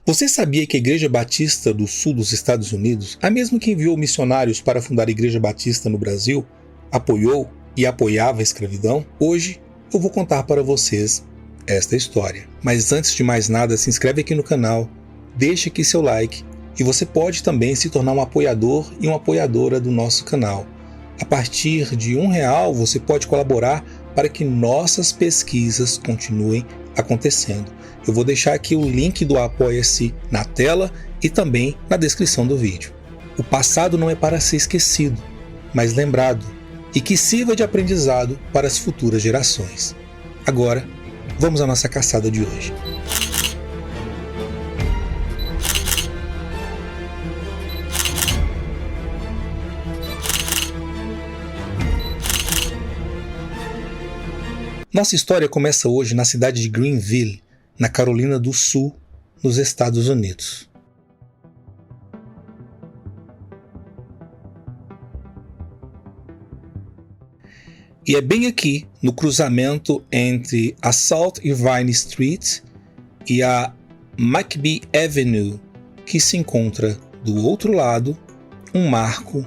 Você sabia que a Igreja Batista do Sul dos Estados Unidos, a mesma que enviou missionários para fundar a Igreja Batista no Brasil, apoiou e apoiava a escravidão? Hoje eu vou contar para vocês esta história. Mas antes de mais nada, se inscreve aqui no canal, deixe aqui seu like e você pode também se tornar um apoiador e uma apoiadora do nosso canal. A partir de R$1 você pode colaborar para que nossas pesquisas continuem acontecendo. Eu vou deixar aqui o link do Apoia-se na tela e também na descrição do vídeo. O passado não é para ser esquecido, mas lembrado, e que sirva de aprendizado para as futuras gerações. Agora, vamos à nossa caçada de hoje. Nossa história começa hoje na cidade de Greenville, na Carolina do Sul, nos Estados Unidos. E é bem aqui, no cruzamento entre a South Irvine Street e a McBee Avenue, que se encontra do outro lado um marco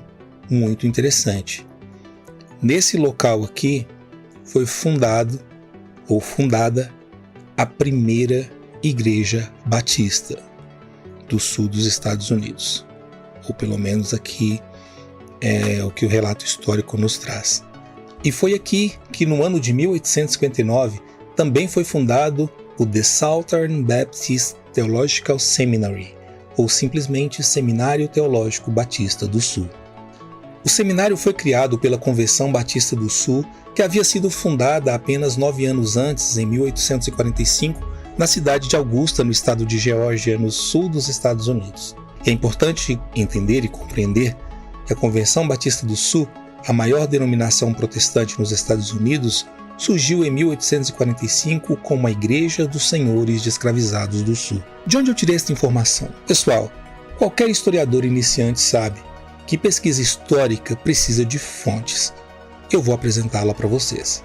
muito interessante. Nesse local aqui foi fundada a primeira Igreja Batista do Sul dos Estados Unidos. Ou pelo menos aqui é o que o relato histórico nos traz. E foi aqui que no ano de 1859 também foi fundado o The Southern Baptist Theological Seminary, ou simplesmente Seminário Teológico Batista do Sul. O seminário foi criado pela Convenção Batista do Sul, que havia sido fundada apenas 9 anos antes, em 1845, na cidade de Augusta, no estado de Geórgia, no sul dos Estados Unidos. E é importante entender e compreender que a Convenção Batista do Sul, a maior denominação protestante nos Estados Unidos, surgiu em 1845 como a Igreja dos Senhores de Escravizados do Sul. De onde eu tirei esta informação? Pessoal, qualquer historiador iniciante sabe que pesquisa histórica precisa de fontes. Eu vou apresentá-la para vocês.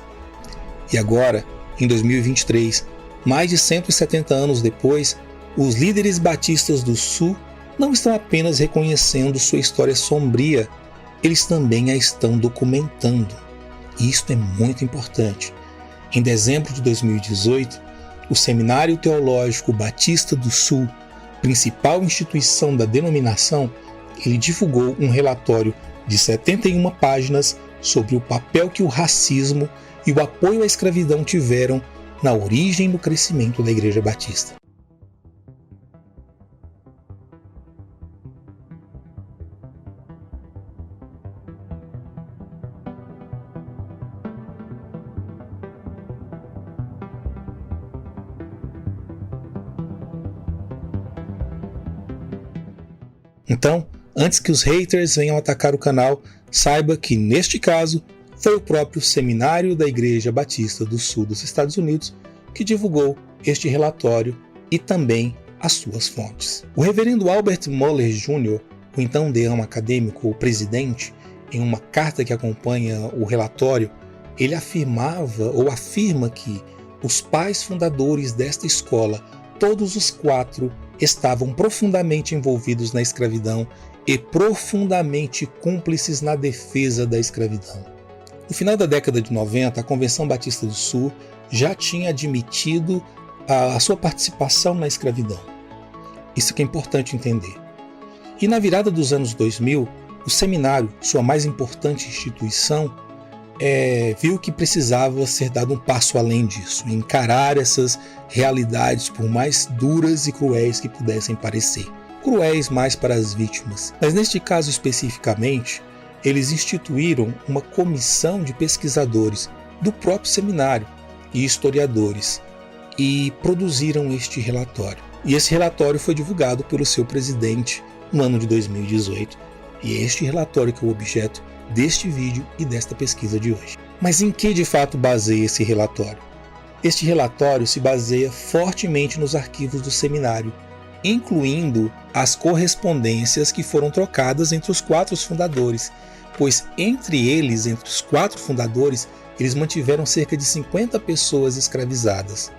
E agora, em 2023, mais de 170 anos depois, os líderes batistas do Sul não estão apenas reconhecendo sua história sombria, eles também a estão documentando. E isto é muito importante. Em dezembro de 2018, o Seminário Teológico Batista do Sul, principal instituição da denominação, ele divulgou um relatório de 71 páginas sobre o papel que o racismo e o apoio à escravidão tiveram na origem e no crescimento da Igreja Batista. Então, antes que os haters venham atacar o canal, saiba que, neste caso, foi o próprio Seminário da Igreja Batista do Sul dos Estados Unidos que divulgou este relatório e também as suas fontes. O reverendo Albert Mohler Jr., o então deão acadêmico, o presidente, em uma carta que acompanha o relatório, ele afirma que os pais fundadores desta escola, todos os 4, estavam profundamente envolvidos na escravidão e profundamente cúmplices na defesa da escravidão. No final da década de 90, a Convenção Batista do Sul já tinha admitido a sua participação na escravidão. Isso que é importante entender. E na virada dos anos 2000, o seminário, sua mais importante instituição, viu que precisava ser dado um passo além disso, encarar essas realidades, por mais duras e cruéis que pudessem parecer. Cruéis mais para as vítimas. Mas neste caso especificamente, eles instituíram uma comissão de pesquisadores do próprio seminário e historiadores e produziram este relatório. E esse relatório foi divulgado pelo seu presidente no ano de 2018. E é este relatório que é o objeto deste vídeo e desta pesquisa de hoje. Mas em que de fato baseia esse relatório? Este relatório se baseia fortemente nos arquivos do seminário, incluindo as correspondências que foram trocadas entre os 4 fundadores, pois entre os 4 fundadores, eles mantiveram cerca de 50 pessoas escravizadas.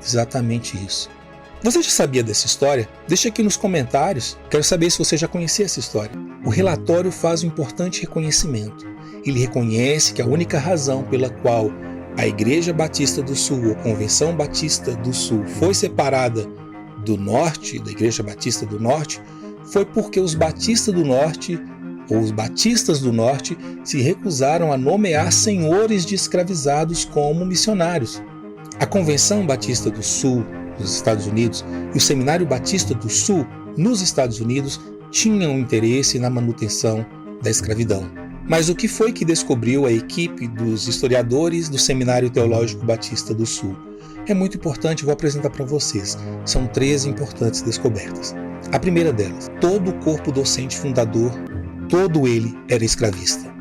Exatamente isso. Você já sabia dessa história? Deixa aqui nos comentários, quero saber se você já conhecia essa história. O relatório faz um importante reconhecimento. Ele reconhece que a única razão pela qual a Igreja Batista do Sul, ou Convenção Batista do Sul, foi separada do Norte, da Igreja Batista do Norte, foi porque os Batistas do Norte, ou os Batistas do Norte, se recusaram a nomear senhores de escravizados como missionários. A Convenção Batista do Sul, nos Estados Unidos, e o Seminário Batista do Sul, nos Estados Unidos, tinham interesse na manutenção da escravidão. Mas o que foi que descobriu a equipe dos historiadores do Seminário Teológico Batista do Sul? É muito importante, vou apresentar para vocês. São 13 importantes descobertas. A primeira delas, todo o corpo docente fundador, todo ele era escravista.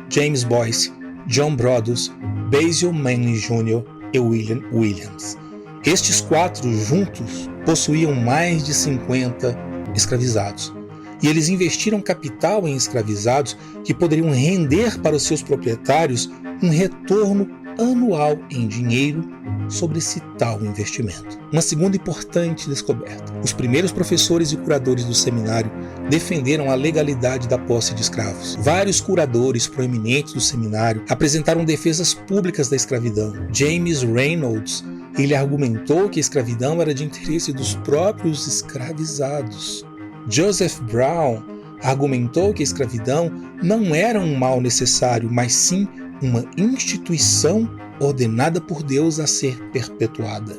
James Boyce, John Brodus, Basil Manley Jr. e William Williams. Estes 4 juntos possuíam mais de 50 escravizados. E eles investiram capital em escravizados que poderiam render para os seus proprietários um retorno anual em dinheiro sobre esse tal investimento. Uma segunda importante descoberta. Os primeiros professores e curadores do seminário defenderam a legalidade da posse de escravos. Vários curadores proeminentes do seminário apresentaram defesas públicas da escravidão. James Reynolds, ele argumentou que a escravidão era de interesse dos próprios escravizados. Joseph Brown argumentou que a escravidão não era um mal necessário, mas sim uma instituição ordenada por Deus a ser perpetuada.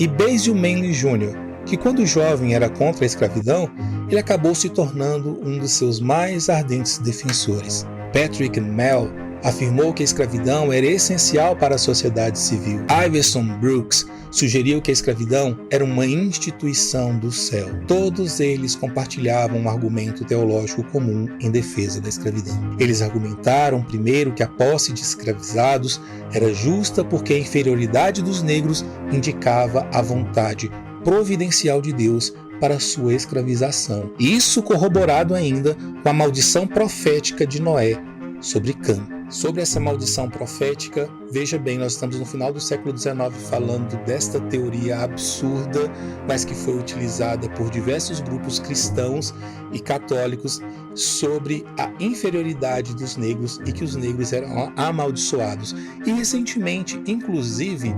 E Basil Manley Jr., que quando jovem era contra a escravidão, ele acabou se tornando um dos seus mais ardentes defensores. Patrick Mell afirmou que a escravidão era essencial para a sociedade civil. Iverson Brooks sugeriu que a escravidão era uma instituição do céu. Todos eles compartilhavam um argumento teológico comum em defesa da escravidão. Eles argumentaram, primeiro, que a posse de escravizados era justa porque a inferioridade dos negros indicava a vontade providencial de Deus para a sua escravização. Isso corroborado ainda com a maldição profética de Noé sobre Cã. Sobre essa maldição profética, veja bem, nós estamos no final do século XIX falando desta teoria absurda, mas que foi utilizada por diversos grupos cristãos e católicos sobre a inferioridade dos negros e que os negros eram amaldiçoados. E recentemente, inclusive,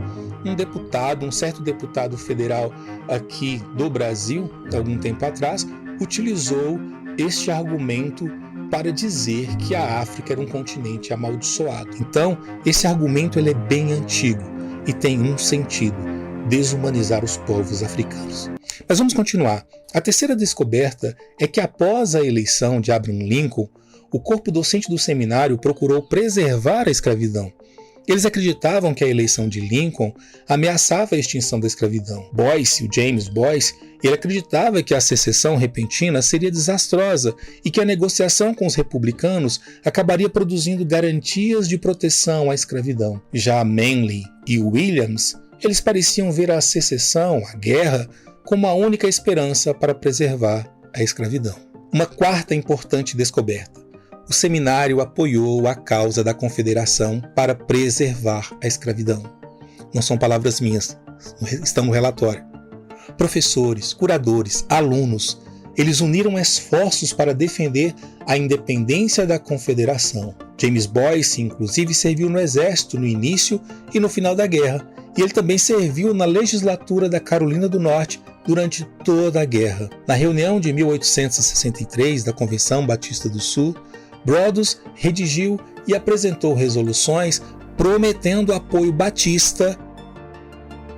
um certo deputado federal aqui do Brasil, algum tempo atrás, utilizou este argumento para dizer que a África era um continente amaldiçoado. Então, esse argumento ele é bem antigo e tem um sentido: desumanizar os povos africanos. Mas vamos continuar. A terceira descoberta é que após a eleição de Abraham Lincoln, o corpo docente do seminário procurou preservar a escravidão. Eles acreditavam que a eleição de Lincoln ameaçava a extinção da escravidão. Boyce, o James Boyce, ele acreditava que a secessão repentina seria desastrosa e que a negociação com os republicanos acabaria produzindo garantias de proteção à escravidão. Já Manley e Williams, eles pareciam ver a secessão, a guerra, como a única esperança para preservar a escravidão. Uma quarta importante descoberta. O seminário apoiou a causa da Confederação para preservar a escravidão. Não são palavras minhas, estão no relatório. Professores, curadores, alunos, eles uniram esforços para defender a independência da Confederação. James Boyce, inclusive, serviu no exército no início e no final da guerra, e ele também serviu na legislatura da Carolina do Norte durante toda a guerra. Na reunião de 1863 da Convenção Batista do Sul, Brodus redigiu e apresentou resoluções prometendo apoio batista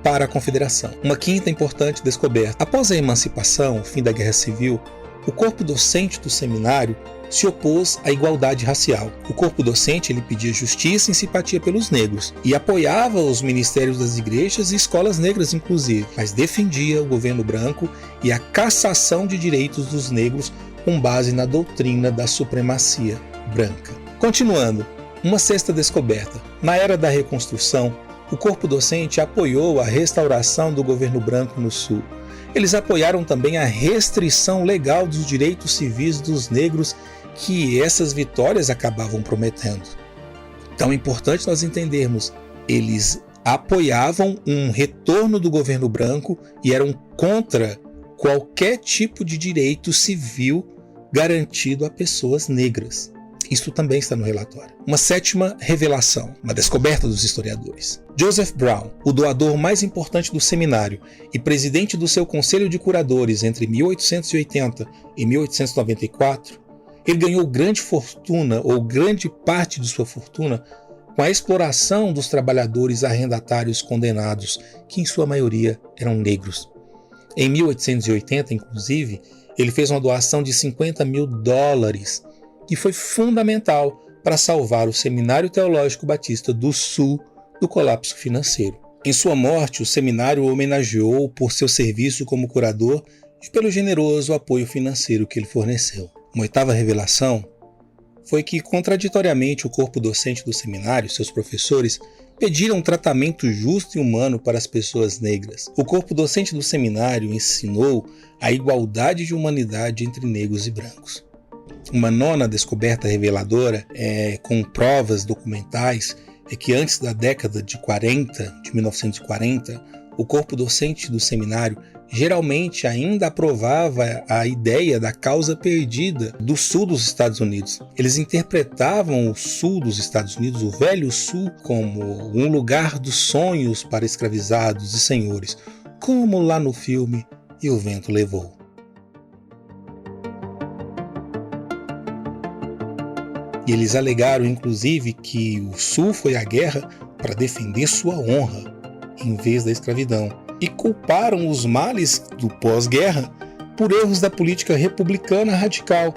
para a Confederação. Uma quinta importante descoberta. Após a emancipação, o fim da Guerra Civil, o corpo docente do seminário se opôs à igualdade racial. O corpo docente ele pedia justiça e simpatia pelos negros e apoiava os ministérios das igrejas e escolas negras inclusive, mas defendia o governo branco e a cassação de direitos dos negros com base na doutrina da supremacia branca. Continuando, uma sexta descoberta. Na era da reconstrução, o corpo docente apoiou a restauração do governo branco no Sul. Eles apoiaram também a restrição legal dos direitos civis dos negros que essas vitórias acabavam prometendo. Então é importante nós entendermos, eles apoiavam um retorno do governo branco e eram contra qualquer tipo de direito civil garantido a pessoas negras. Isso também está no relatório. Uma sétima revelação, uma descoberta dos historiadores. Joseph Brown, o doador mais importante do seminário e presidente do seu conselho de curadores entre 1880 e 1894, ele ganhou grande fortuna, ou grande parte de sua fortuna, com a exploração dos trabalhadores arrendatários condenados, que em sua maioria eram negros. Em 1880, inclusive, ele fez uma doação de $50 mil, que foi fundamental para salvar o Seminário Teológico Batista do Sul do colapso financeiro. Em sua morte, o seminário o homenageou por seu serviço como curador e pelo generoso apoio financeiro que ele forneceu. Uma oitava revelação foi que, contraditoriamente, o corpo docente do seminário, seus professores, pediram um tratamento justo e humano para as pessoas negras. O corpo docente do seminário ensinou a igualdade de humanidade entre negros e brancos. Uma nona descoberta reveladora, com provas documentais, é que antes da década de 1940, o corpo docente do seminário geralmente ainda aprovava a ideia da causa perdida do sul dos Estados Unidos. Eles interpretavam o sul dos Estados Unidos, o velho sul, como um lugar dos sonhos para escravizados e senhores, como lá no filme E o Vento Levou. E eles alegaram, inclusive, que o sul foi à guerra para defender sua honra, em vez da escravidão, e culparam os males do pós-guerra por erros da política republicana radical.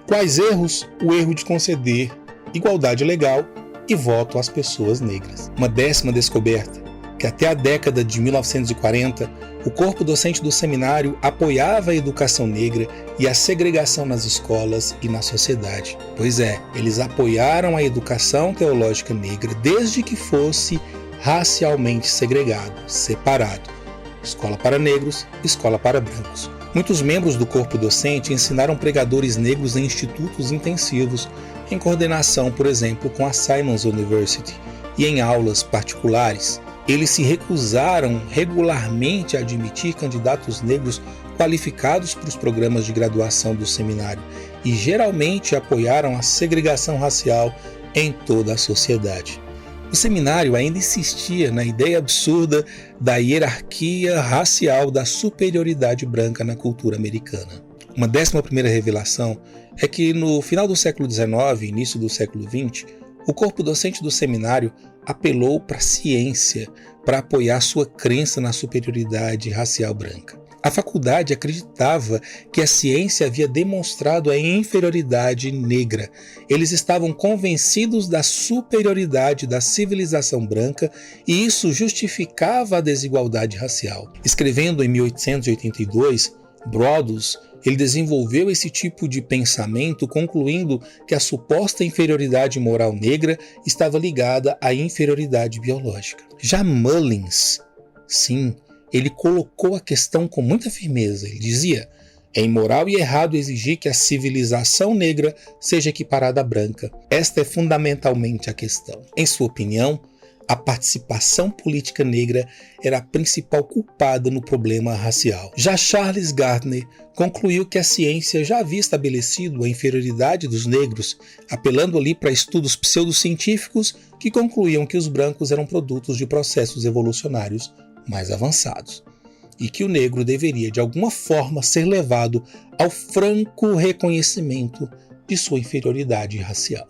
Quais erros? O erro de conceder igualdade legal e voto às pessoas negras. Uma décima descoberta, que até a década de 1940, o corpo docente do seminário apoiava a educação negra e a segregação nas escolas e na sociedade. Pois é, eles apoiaram a educação teológica negra desde que fosse racialmente segregado, separado. Escola para negros, escola para brancos. Muitos membros do corpo docente ensinaram pregadores negros em institutos intensivos, em coordenação, por exemplo, com a Simons University, e em aulas particulares. Eles se recusaram regularmente a admitir candidatos negros qualificados para os programas de graduação do seminário e geralmente apoiaram a segregação racial em toda a sociedade. O seminário ainda insistia na ideia absurda da hierarquia racial da superioridade branca na cultura americana. Uma 11ª revelação é que no final do século XIX e início do século XX, o corpo docente do seminário apelou para a ciência para apoiar sua crença na superioridade racial branca. A faculdade acreditava que a ciência havia demonstrado a inferioridade negra. Eles estavam convencidos da superioridade da civilização branca e isso justificava a desigualdade racial. Escrevendo em 1882, Brodus, ele desenvolveu esse tipo de pensamento, concluindo que a suposta inferioridade moral negra estava ligada à inferioridade biológica. Já Mullins, sim, ele colocou a questão com muita firmeza. Ele dizia: é imoral e errado exigir que a civilização negra seja equiparada à branca. Esta é fundamentalmente a questão. Em sua opinião, a participação política negra era a principal culpada no problema racial. Já Charles Gardner concluiu que a ciência já havia estabelecido a inferioridade dos negros, apelando ali para estudos pseudocientíficos que concluíam que os brancos eram produtos de processos evolucionários mais avançados, e que o negro deveria de alguma forma ser levado ao franco reconhecimento de sua inferioridade racial.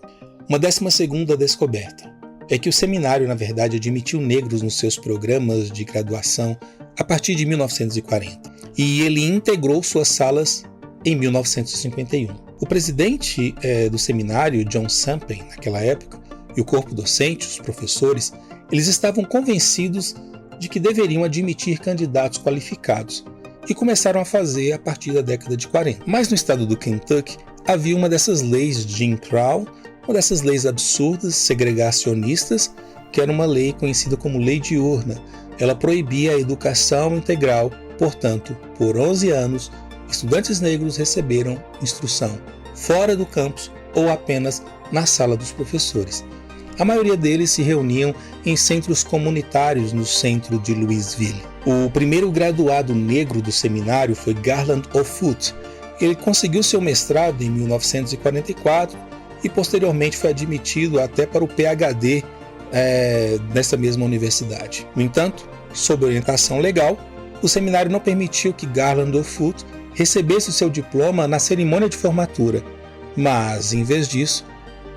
Uma 12ª descoberta é que o seminário, na verdade, admitiu negros nos seus programas de graduação a partir de 1940, e ele integrou suas salas em 1951. O presidente do seminário, John Sampen, naquela época, e o corpo docente, os professores, eles estavam convencidos de que deveriam admitir candidatos qualificados, e começaram a fazer a partir da década de 40. Mas no estado do Kentucky havia uma dessas leis de Jim Crow, uma dessas leis absurdas, segregacionistas, que era uma lei conhecida como Lei Diurna. Ela proibia a educação integral, portanto, por 11 anos, estudantes negros receberam instrução fora do campus ou apenas na sala dos professores. A maioria deles se reuniam em centros comunitários no centro de Louisville. O primeiro graduado negro do seminário foi Garland Offutt. Ele conseguiu seu mestrado em 1944 e posteriormente foi admitido até para o PhD nessa mesma universidade. No entanto, sob orientação legal, o seminário não permitiu que Garland Offutt recebesse o seu diploma na cerimônia de formatura, mas, em vez disso,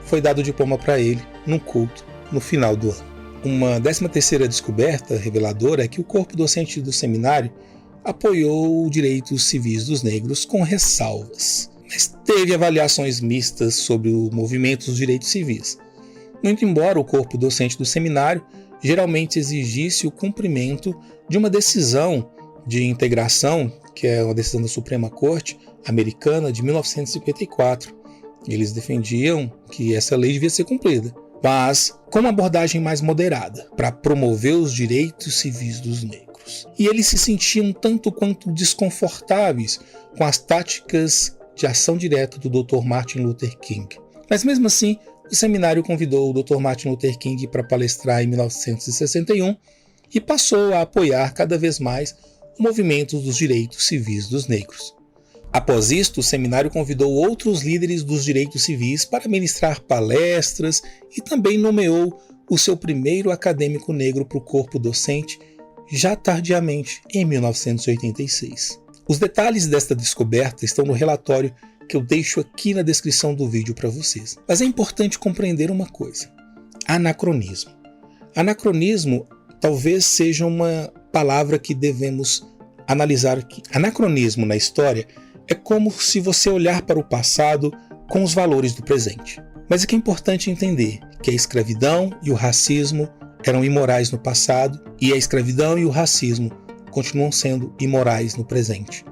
foi dado o diploma para ele num culto no final do ano. Uma 13ª descoberta reveladora é que o corpo docente do seminário apoiou direitos civis dos negros com ressalvas, mas teve avaliações mistas sobre o movimento dos direitos civis. Muito embora o corpo docente do seminário geralmente exigisse o cumprimento de uma decisão de integração, que é uma decisão da Suprema Corte americana de 1954. Eles defendiam que essa lei devia ser cumprida, mas com uma abordagem mais moderada, para promover os direitos civis dos negros. E eles se sentiam tanto quanto desconfortáveis com as táticas de ação direta do Dr. Martin Luther King. Mas mesmo assim, o seminário convidou o Dr. Martin Luther King para palestrar em 1961 e passou a apoiar cada vez mais o movimento dos direitos civis dos negros. Após isto, o seminário convidou outros líderes dos direitos civis para ministrar palestras e também nomeou o seu primeiro acadêmico negro para o corpo docente, já tardiamente, em 1986. Os detalhes desta descoberta estão no relatório que eu deixo aqui na descrição do vídeo para vocês. Mas é importante compreender uma coisa: anacronismo. Anacronismo talvez seja uma palavra que devemos analisar aqui. Anacronismo na história é como se você olhar para o passado com os valores do presente. Mas é que é importante entender que a escravidão e o racismo eram imorais no passado e a escravidão e o racismo continuam sendo imorais no presente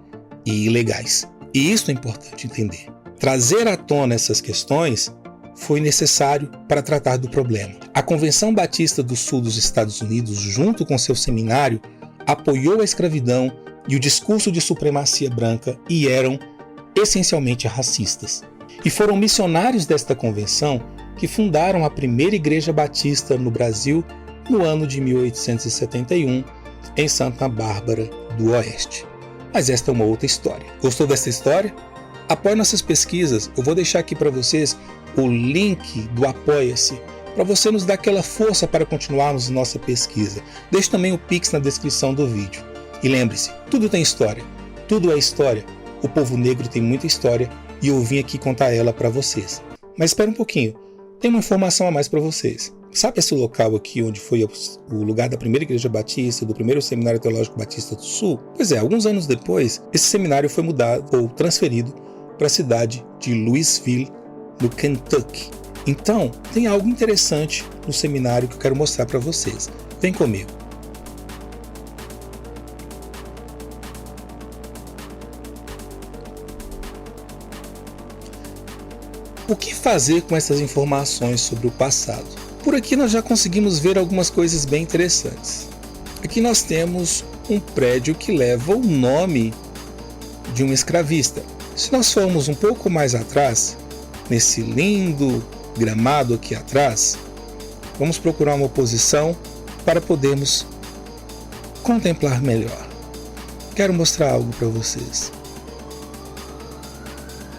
e ilegais. E isso é importante entender. Trazer à tona essas questões foi necessário para tratar do problema. A Convenção Batista do Sul dos Estados Unidos, junto com seu seminário, apoiou a escravidão e o discurso de supremacia branca e eram essencialmente racistas. E foram missionários desta convenção que fundaram a primeira igreja batista no Brasil no ano de 1871, em Santa Bárbara do Oeste. Mas esta é uma outra história. Gostou dessa história? Apoie nossas pesquisas. Eu vou deixar aqui para vocês o link do Apoia-se, para você nos dar aquela força para continuarmos nossa pesquisa. Deixe também o Pix na descrição do vídeo. E lembre-se, tudo tem história, tudo é história. O povo negro tem muita história e eu vim aqui contar ela para vocês. Mas espera um pouquinho, tem uma informação a mais para vocês. Sabe esse local aqui onde foi o lugar da primeira igreja batista, do primeiro seminário teológico batista do Sul? Pois é, alguns anos depois, esse seminário foi mudado ou transferido para a cidade de Louisville, no Kentucky. Então, tem algo interessante no seminário que eu quero mostrar para vocês. Vem comigo. O que fazer com essas informações sobre o passado? Por aqui nós já conseguimos ver algumas coisas bem interessantes. Aqui nós temos um prédio que leva o nome de um escravista. Se nós formos um pouco mais atrás, nesse lindo gramado aqui atrás, vamos procurar uma posição para podermos contemplar melhor. Quero mostrar algo para vocês.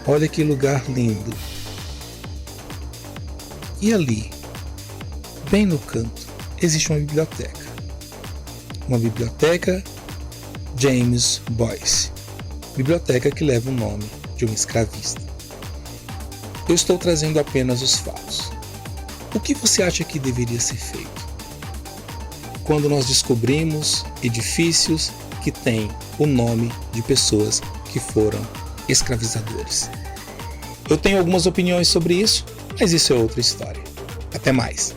Olha que lugar lindo. E ali, bem no canto, existe uma biblioteca. Uma biblioteca James Boyce. Biblioteca que leva o nome de um escravista. Eu estou trazendo apenas os fatos. O que você acha que deveria ser feito quando nós descobrimos edifícios que têm o nome de pessoas que foram escravizadores? Eu tenho algumas opiniões sobre isso, mas isso é outra história. Até mais!